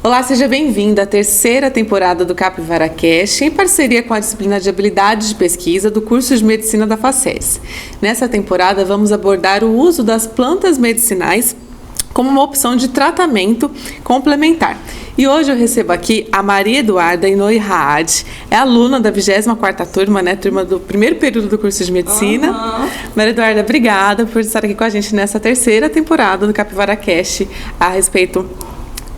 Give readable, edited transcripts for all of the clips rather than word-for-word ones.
Olá, seja bem-vindo à terceira temporada do Capivara Cast, em parceria com a disciplina de habilidades de pesquisa do curso de medicina da FACES. Nessa temporada, vamos abordar o uso das plantas medicinais como uma opção de tratamento complementar. E hoje eu recebo aqui a Maria Eduarda Inoi Raad, é aluna da 24ª turma, turma do primeiro período do curso de medicina. Maria Eduarda, obrigada por estar aqui com a gente nessa terceira temporada do Capivara Cast a respeito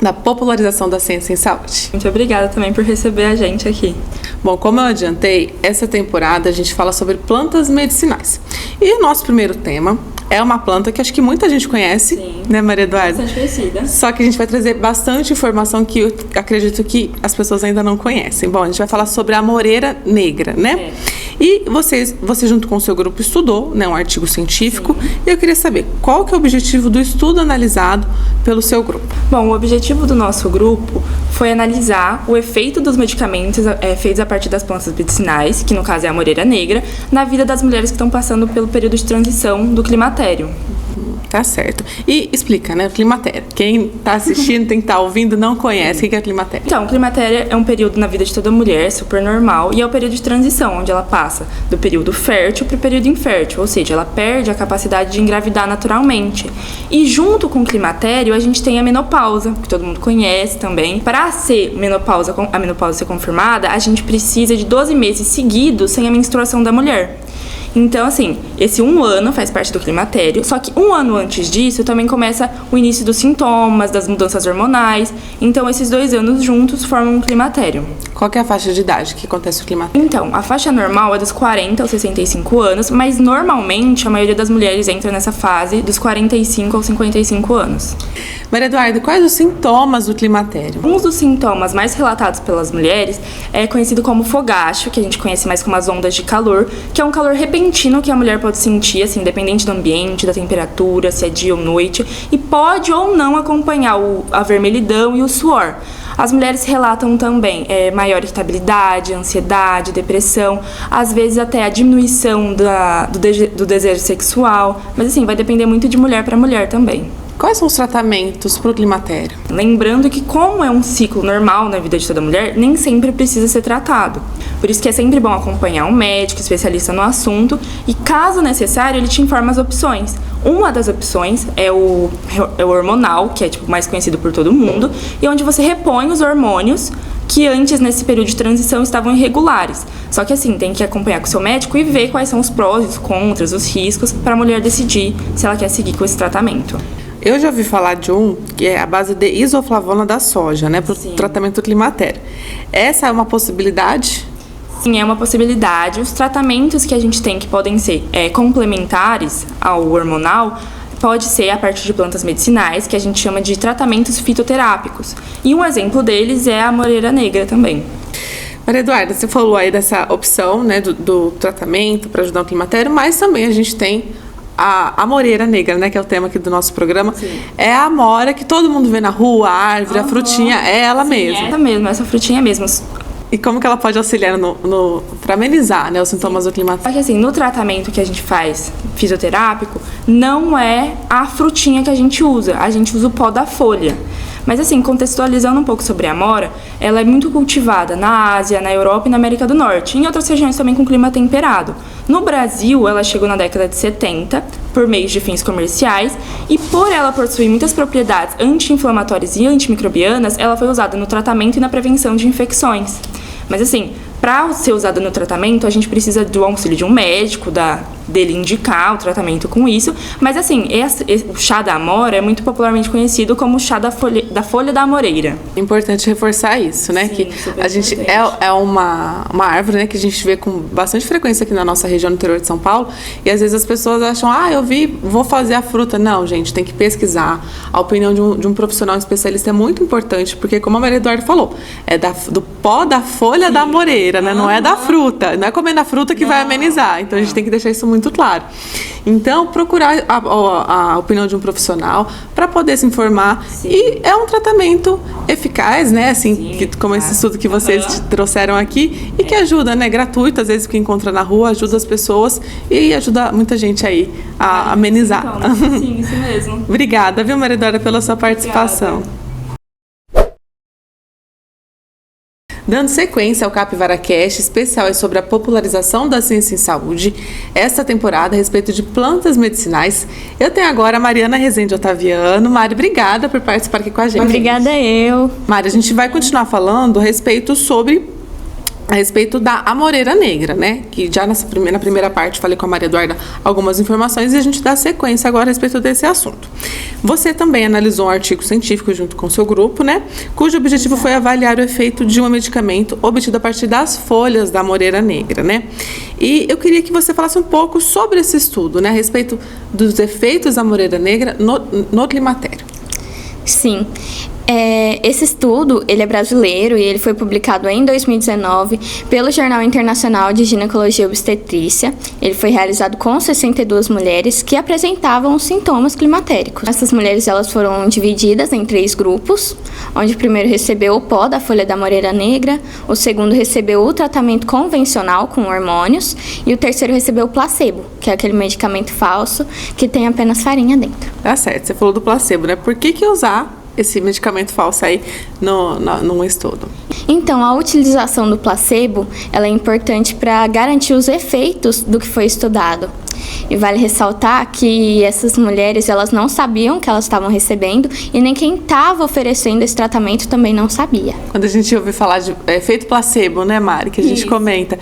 da popularização da ciência em saúde. Muito obrigada também por receber a gente aqui. Bom, como eu adiantei, essa temporada a gente fala sobre plantas medicinais. E o nosso primeiro tema é uma planta que acho que muita gente conhece, Sim, né, Maria Eduarda? Bastante conhecida. Só que a gente vai trazer bastante informação que eu acredito que as pessoas ainda não conhecem. Bom, a gente vai falar sobre a moreira negra, né? E você junto com o seu grupo estudou, um artigo científico. Sim. E eu queria saber qual que é o objetivo do estudo analisado pelo seu grupo. Bom, o objetivo do nosso grupo foi analisar o efeito dos medicamentos feitos a partir das plantas medicinais, que no caso é a moreira negra, na vida das mulheres que estão passando pelo período de transição do climatério. Tá certo. E explica, o climatério. Quem está assistindo, tem que estar ouvindo, não conhece. O que é climatério? Então, o climatério é um período na vida de toda mulher, super normal, e é o período de transição, onde ela passa do período fértil para o período infértil, ou seja, ela perde a capacidade de engravidar naturalmente. E junto com o climatério, a gente tem a menopausa, que todo mundo conhece também. Para a menopausa ser confirmada, a gente precisa de 12 meses seguidos sem a menstruação da mulher. Então, assim, esse 1 ano faz parte do climatério, só que 1 ano antes disso também começa o início dos sintomas, das mudanças hormonais. Então, esses 2 anos juntos formam um climatério. Qual que é a faixa de idade que acontece o climatério? Então, a faixa normal é dos 40 aos 65 anos, mas normalmente a maioria das mulheres entra nessa fase dos 45 aos 55 anos. Maria Eduarda, quais os sintomas do climatério? Um dos sintomas mais relatados pelas mulheres é conhecido como fogacho, que a gente conhece mais como as ondas de calor, que é um calor repentino que a mulher pode sentir, assim, independente do ambiente, da temperatura, se é dia ou noite, e pode ou não acompanhar a vermelhidão e o suor. As mulheres relatam também maior irritabilidade, ansiedade, depressão, às vezes até a diminuição do desejo sexual, mas assim, vai depender muito de mulher para mulher também. Quais são os tratamentos para o climatério? Lembrando que, como é um ciclo normal na vida de toda mulher, nem sempre precisa ser tratado. Por isso que é sempre bom acompanhar um médico especialista no assunto e, caso necessário, ele te informa as opções. Uma das opções é o hormonal, que é mais conhecido por todo mundo, e onde você repõe os hormônios que antes, nesse período de transição, estavam irregulares. Só que assim, tem que acompanhar com o seu médico e ver quais são os prós, os contras, os riscos, para a mulher decidir se ela quer seguir com esse tratamento. Eu já ouvi falar de um que é a base de isoflavona da soja, para o tratamento do climatério. Essa é uma possibilidade? Sim, é uma possibilidade. Os tratamentos que a gente tem que podem ser complementares ao hormonal pode ser a partir de plantas medicinais, que a gente chama de tratamentos fitoterápicos. E um exemplo deles é a moreira negra também. Maria Eduarda, você falou aí dessa opção do tratamento para ajudar o climatério, mas também a gente tem a moreira negra, que é o tema aqui do nosso programa. Sim. É a amora que todo mundo vê na rua, a árvore, a frutinha, é ela mesma. É ela mesma, essa frutinha mesmo. E como que ela pode auxiliar para amenizar os sintomas do climatério? Só que assim, no tratamento que a gente faz fisioterápico, não é a frutinha que a gente usa o pó da folha. Mas assim, contextualizando um pouco sobre a amora, ela é muito cultivada na Ásia, na Europa e na América do Norte, em outras regiões também com clima temperado. No Brasil, ela chegou na década de 70, por meio de fins comerciais, e por ela possuir muitas propriedades anti-inflamatórias e antimicrobianas, ela foi usada no tratamento e na prevenção de infecções. Mas assim, para ser usada no tratamento, a gente precisa do auxílio de um médico, dele indicar o tratamento com isso. Mas assim, o chá da amora é muito popularmente conhecido como o chá da folha da amoreira. É importante reforçar isso, Sim, que a gente é uma árvore, que a gente vê com bastante frequência aqui na nossa região, no interior de São Paulo, e às vezes as pessoas acham, eu vi, vou fazer a fruta. Não, gente, tem que pesquisar. A opinião de um profissional especialista é muito importante, porque como a Maria Eduarda falou, é do pó da folha da amoreira, não é da fruta, não é comendo a fruta que vai amenizar. Então a gente tem que deixar isso muito claro. Então, procurar a opinião de um profissional para poder se informar. Sim. E é um tratamento eficaz, como esse estudo que vocês trouxeram aqui, e que ajuda, gratuito, às vezes que encontra na rua, ajuda as pessoas e ajuda muita gente aí a amenizar. Sim, isso mesmo. Obrigada, viu, Maria Eduarda, pela sua participação. Obrigada. Dando sequência ao Capivara Cast, especial é sobre a popularização da ciência em saúde, esta temporada a respeito de plantas medicinais. Eu tenho agora a Mariana Rezende Otaviano. Mari, obrigada por participar aqui com a gente. Obrigada eu. Mari, a gente vai continuar falando a respeito da amoreira negra, né? Que já na primeira parte falei com a Maria Eduarda algumas informações e a gente dá sequência agora a respeito desse assunto. Você também analisou um artigo científico junto com o seu grupo, né? Cujo objetivo foi avaliar o efeito de um medicamento obtido a partir das folhas da amoreira negra, né? E eu queria que você falasse um pouco sobre esse estudo, né? A respeito dos efeitos da amoreira negra no climatério. Sim. Esse estudo, ele é brasileiro e ele foi publicado em 2019 pelo Jornal Internacional de Ginecologia e Obstetrícia. Ele foi realizado com 62 mulheres que apresentavam sintomas climatéricos. Essas mulheres elas foram divididas em 3 grupos, onde o primeiro recebeu o pó da folha da amoreira negra, o segundo recebeu o tratamento convencional com hormônios e o terceiro recebeu o placebo, que é aquele medicamento falso que tem apenas farinha dentro. Tá certo, você falou do placebo, né? Por que usar esse medicamento falso aí num estudo? Então, a utilização do placebo, ela é importante para garantir os efeitos do que foi estudado. E vale ressaltar que essas mulheres, elas não sabiam que elas estavam recebendo e nem quem estava oferecendo esse tratamento também não sabia. Quando a gente ouve falar de efeito placebo, né, Mari, que a gente comenta,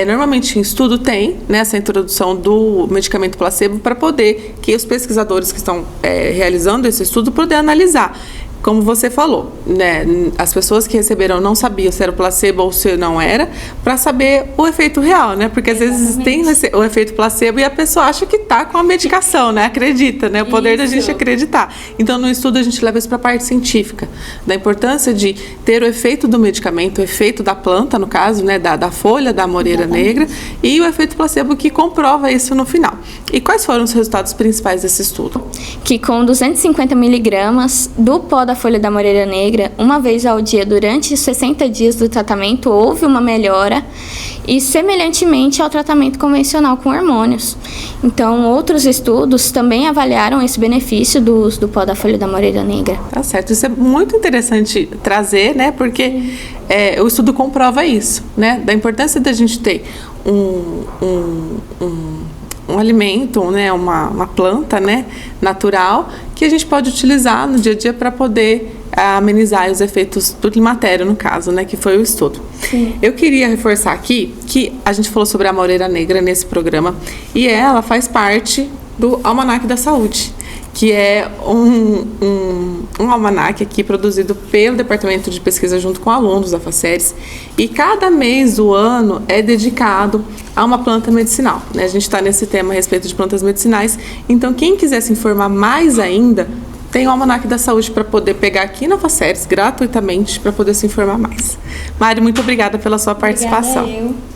normalmente em estudo tem, né, essa introdução do medicamento placebo para poder que os pesquisadores que estão realizando esse estudo poder analisar. Como você falou, né, as pessoas que receberam não sabiam se era placebo ou se não era, para saber o efeito real, né? Porque às vezes tem o efeito placebo e a pessoa acha que está com a medicação, né? Acredita, né? O poder da gente acreditar. Então, no estudo, a gente leva isso para a parte científica, da importância de ter o efeito do medicamento, o efeito da planta, no caso, né? Da folha da amoreira negra, e o efeito placebo que comprova isso no final. E quais foram os resultados principais desse estudo? Que com 250 miligramas do pó da folha da amoreira negra, uma vez ao dia durante 60 dias do tratamento, houve uma melhora e semelhantemente ao tratamento convencional com hormônios. Então, outros estudos também avaliaram esse benefício do uso do pó da folha da amoreira negra. Tá certo, isso é muito interessante trazer, né? Porque o estudo comprova isso, né? Da importância da gente ter um alimento, né, uma planta, né, natural, que a gente pode utilizar no dia a dia para poder amenizar os efeitos do climatério, no caso, né, que foi o estudo. Sim. Eu queria reforçar aqui que a gente falou sobre a amoreira negra nesse programa e ela faz parte do Almanaque da Saúde, que é um almanaque aqui produzido pelo Departamento de Pesquisa junto com alunos da FACERES, e cada mês do ano é dedicado a uma planta medicinal, né? A gente está nesse tema a respeito de plantas medicinais, então quem quiser se informar mais ainda, tem o Almanaque da Saúde para poder pegar aqui na FACERES gratuitamente para poder se informar mais. Mari, muito obrigada pela sua participação. Obrigada eu.